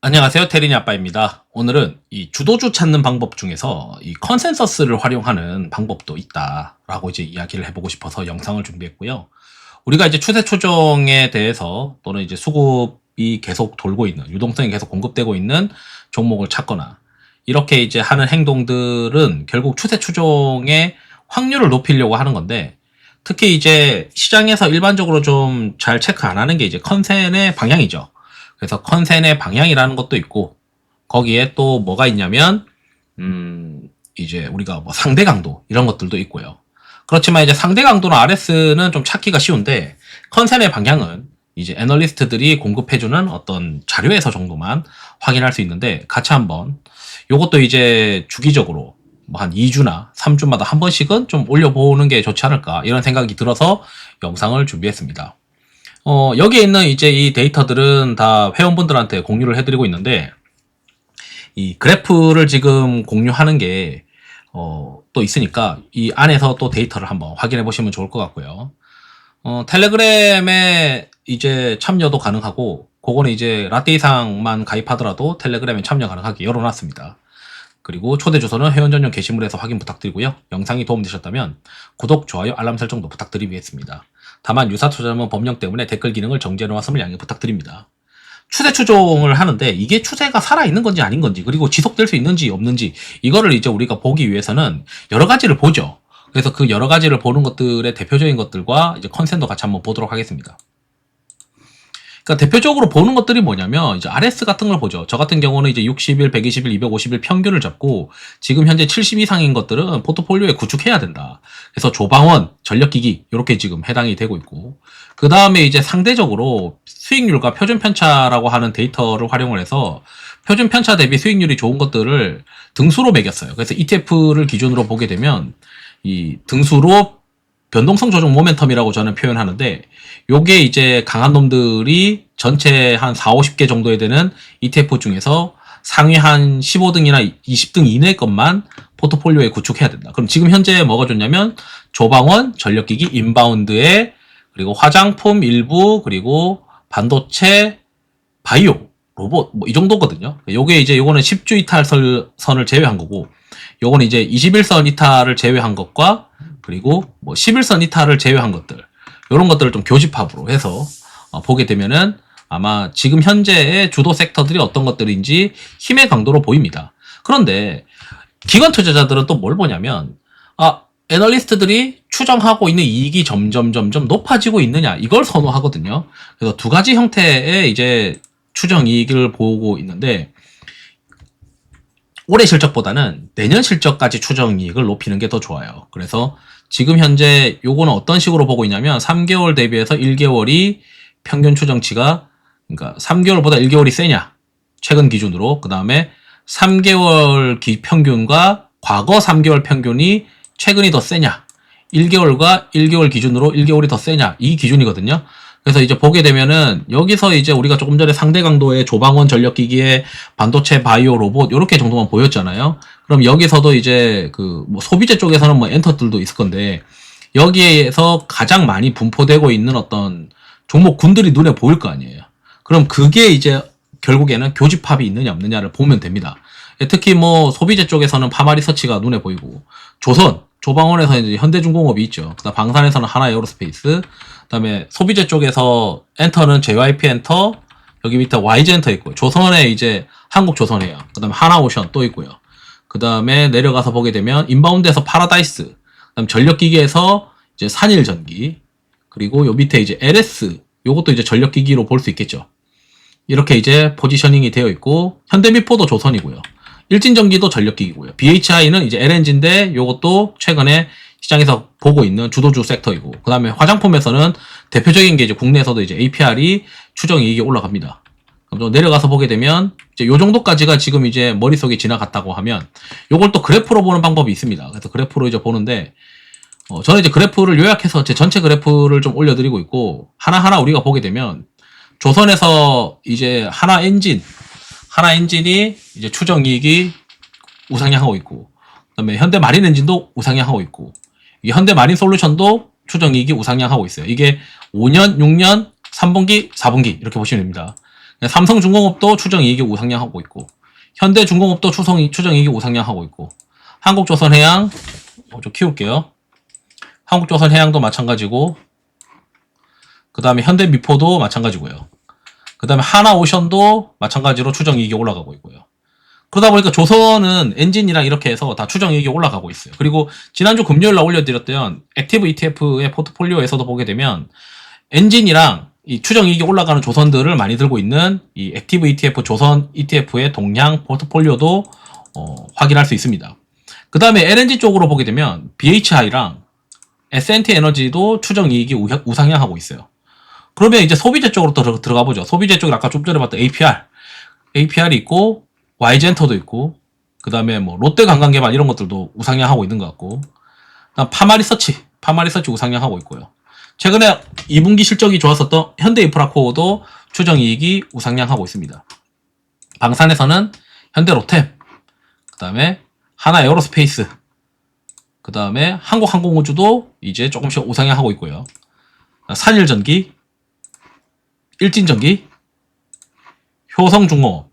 안녕하세요. 테린이 아빠입니다. 오늘은 이 주도주 찾는 방법 중에서 이 컨센서스를 활용하는 방법도 있다라고 이제 이야기를 해보고 싶어서 영상을 준비했고요. 우리가 이제 추세 추종에 대해서 또는 이제 수급이 계속 돌고 있는, 유동성이 계속 공급되고 있는 종목을 찾거나 이렇게 이제 하는 행동들은 결국 추세 추종의 확률을 높이려고 하는 건데, 특히 이제 시장에서 일반적으로 좀 잘 체크 안 하는 게 이제 컨센의 방향이죠. 그래서 컨센의 방향이라는 것도 있고, 거기에 또 뭐가 있냐면 이제 우리가 뭐 상대 강도 이런 것들도 있고요. 그렇지만 이제 상대 강도나 RS는 좀 찾기가 쉬운데, 컨센의 방향은 이제 애널리스트들이 공급해주는 어떤 자료에서 정도만 확인할 수 있는데, 같이 한번 요것도 이제 주기적으로 뭐 한 2주나 3주마다 한 번씩은 좀 올려보는 게 좋지 않을까, 이런 생각이 들어서 영상을 준비했습니다. 여기에 있는 이제 이 데이터들은 다 회원분들한테 공유를 해드리고 있는데, 이 그래프를 지금 공유하는 게, 또 있으니까 이 안에서 또 데이터를 한번 확인해 보시면 좋을 것 같고요. 텔레그램에 이제 참여도 가능하고, 그거는 이제 라떼 이상만 가입하더라도 텔레그램에 참여 가능하게 열어놨습니다. 그리고 초대 주소는 회원 전용 게시물에서 확인 부탁드리고요. 영상이 도움되셨다면 구독, 좋아요, 알람 설정도 부탁드리겠습니다. 다만 유사 투자자문 법령 때문에 댓글 기능을 정지해 놓았음을 양해 부탁드립니다. 추세 추종을 하는데 이게 추세가 살아있는 건지 아닌 건지, 그리고 지속될 수 있는지 없는지, 이거를 이제 우리가 보기 위해서는 여러 가지를 보죠. 그래서 그 여러 가지를 보는 것들의 대표적인 것들과 이제 컨센도 같이 한번 보도록 하겠습니다. 그러니까 대표적으로 보는 것들이 뭐냐면, 이제 RS 같은 걸 보죠. 저 같은 경우는 이제 60일, 120일, 250일 평균을 잡고, 지금 현재 70 이상인 것들은 포트폴리오에 구축해야 된다. 그래서 조방원, 전력기기 이렇게 지금 해당이 되고 있고, 그 다음에 이제 상대적으로 수익률과 표준 편차라고 하는 데이터를 활용을 해서 표준 편차 대비 수익률이 좋은 것들을 등수로 매겼어요. 그래서 ETF를 기준으로 보게 되면 이 등수로 변동성 조정 모멘텀이라고 저는 표현하는데, 요게 이제 강한 놈들이 전체 한 4, 50개 정도에 되는 ETF 중에서 상위 한 15등이나 20등 이내 것만 포트폴리오에 구축해야 된다. 그럼 지금 현재 뭐가 좋냐면, 조방원, 전력기기, 인바운드에, 그리고 화장품 일부, 그리고 반도체, 바이오, 로봇, 뭐 이 정도거든요. 요게 이제 요거는 10주 이탈선을 제외한 거고, 요거는 이제 21선 이탈을 제외한 것과, 그리고 뭐 11선 이탈을 제외한 것들, 이런 것들을 좀 교집합으로 해서 보게 되면은 아마 지금 현재의 주도 섹터들이 어떤 것들인지 힘의 강도로 보입니다. 그런데 기관 투자자들은 또 뭘 보냐면, 애널리스트들이 추정하고 있는 이익이 점점 높아지고 있느냐, 이걸 선호하거든요. 그래서 두 가지 형태의 이제 추정 이익을 보고 있는데, 올해 실적보다는 내년 실적까지 추정 이익을 높이는 게 더 좋아요. 그래서 지금 현재 요거는 어떤 식으로 보고 있냐면, 3개월 대비해서 1개월이 평균 추정치가, 그러니까 3개월보다 1개월이 세냐, 최근 기준으로, 그 다음에 3개월 평균과 과거 3개월 평균이 최근이 더 세냐, 1개월과 1개월 기준으로 1개월이 더 세냐, 이 기준이거든요. 그래서 이제 보게 되면은 여기서 이제 우리가 조금 전에 상대 강도의 조방원, 전력기기에 반도체, 바이오, 로봇 요렇게 정도만 보였잖아요. 그럼 여기서도 이제 그 뭐 소비재 쪽에서는 뭐 엔터들도 있을 건데, 여기에서 가장 많이 분포되고 있는 어떤 종목군들이 눈에 보일 거 아니에요. 그럼 그게 이제 결국에는 교집합이 있느냐 없느냐를 보면 됩니다. 특히 뭐 소비재 쪽에서는 파마리서치가 눈에 보이고, 조방원에서 이제 현대중공업이 있죠. 그다음 방산에서는 하나에어로스페이스, 그다음에 소비재 쪽에서 엔터는 JYP 엔터, 여기 밑에 YG 엔터 있고, 조선에 이제 한국조선해양, 그다음에 하나오션 또 있고요. 그다음에 내려가서 보게 되면 인바운드에서 파라다이스, 그다음 전력기기에서 이제 산일전기, 그리고 요 밑에 이제 LS, 요것도 이제 전력기기로 볼 수 있겠죠. 이렇게 이제 포지셔닝이 되어 있고, 현대미포도 조선이고요. 일진전기도 전력기기고요. BHI는 이제 LNG인데 요것도 최근에 시장에서 보고 있는 주도주 섹터이고, 그 다음에 화장품에서는 대표적인 게 이제 국내에서도 이제 APR이 추정이익이 올라갑니다. 그럼 내려가서 보게 되면 이제 요 정도까지가 지금 이제 머릿속에 지나갔다고 하면, 요걸 또 그래프로 보는 방법이 있습니다. 그래서 그래프로 이제 보는데, 저는 이제 그래프를 요약해서 제 전체 그래프를 좀 올려드리고 있고, 하나하나 우리가 보게 되면, 조선에서 이제 하나 엔진이 이제 추정이익이 우상향하고 있고, 그 다음에 현대 마린 엔진도 우상향하고 있고, 이게 현대 마린 솔루션도 추정이익이 우상향하고 있어요. 이게 5년, 6년, 3분기, 4분기 이렇게 보시면 됩니다. 삼성중공업도 추정이익이 우상향하고 있고 현대중공업도 추정이익이 우상향하고 있고 한국조선해양 좀 키울게요. 한국조선해양도 마찬가지고 그 다음에 현대미포도 마찬가지고요. 그 다음에 하나오션도 마찬가지로 추정이익이 올라가고 있고요. 그러다 보니까 조선은 엔진이랑 이렇게 해서 다 추정이익이 올라가고 있어요. 그리고 지난주 금요일날 올려드렸던 액티브 ETF의 포트폴리오에서도 보게 되면 엔진이랑 이 추정이익이 올라가는 조선들을 많이 들고 있는 이 액티브 ETF 조선 ETF의 동향 포트폴리오도 확인할 수 있습니다. 그 다음에 LNG 쪽으로 보게 되면 BHI랑 S&T 에너지도 추정이익이 우상향하고 있어요. 그러면 이제 소비재 쪽으로 또 들어가 보죠. 소비재 쪽에 아까 좀 전에 봤던 APR이 있고 Y젠터도 있고 그 다음에 뭐 롯데관광개발 이런 것들도 우상향하고 있는 것 같고 그다음 파마리서치 우상향하고 있고요. 최근에 2분기 실적이 좋았었던 현대인프라코어도 추정이익이 우상향하고 있습니다. 방산에서는 현대로템, 그 다음에 하나에어로스페이스, 그 다음에 한국항공우주도 이제 조금씩 우상향하고 있고요. 산일전기, 일진전기, 효성중공업,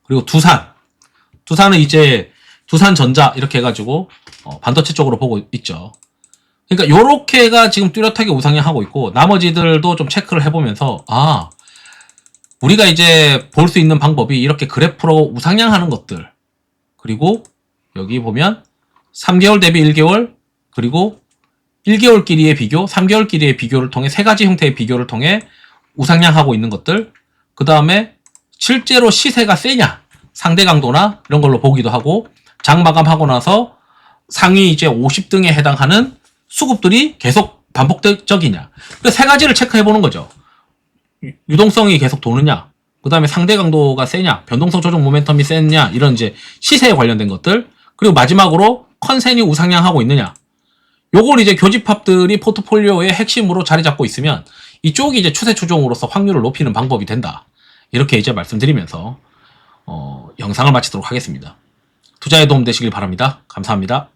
그리고 두산은 이제 두산전자 이렇게 해가지고 반도체 쪽으로 보고 있죠. 그러니까 요렇게가 지금 뚜렷하게 우상향하고 있고 나머지들도 좀 체크를 해보면서 우리가 이제 볼 수 있는 방법이 이렇게 그래프로 우상향하는 것들 그리고 여기 보면 3개월 대비 1개월 그리고 1개월끼리의 비교, 3개월끼리의 비교를 통해 세 가지 형태의 비교를 통해 우상향하고 있는 것들 그 다음에 실제로 시세가 세냐 상대 강도나 이런 걸로 보기도 하고 장 마감하고 나서 상위 이제 50등에 해당하는 수급들이 계속 반복적이냐 그 세 가지를 체크해 보는 거죠. 유동성이 계속 도느냐 그 다음에 상대 강도가 세냐 변동성 조정 모멘텀이 세냐 이런 이제 시세에 관련된 것들 그리고 마지막으로 컨센이 우상향하고 있느냐 요걸 이제 교집합들이 포트폴리오의 핵심으로 자리 잡고 있으면 이쪽이 이제 추세 추종으로서 확률을 높이는 방법이 된다. 이렇게 이제 말씀드리면서 영상을 마치도록 하겠습니다. 투자에 도움 되시길 바랍니다. 감사합니다.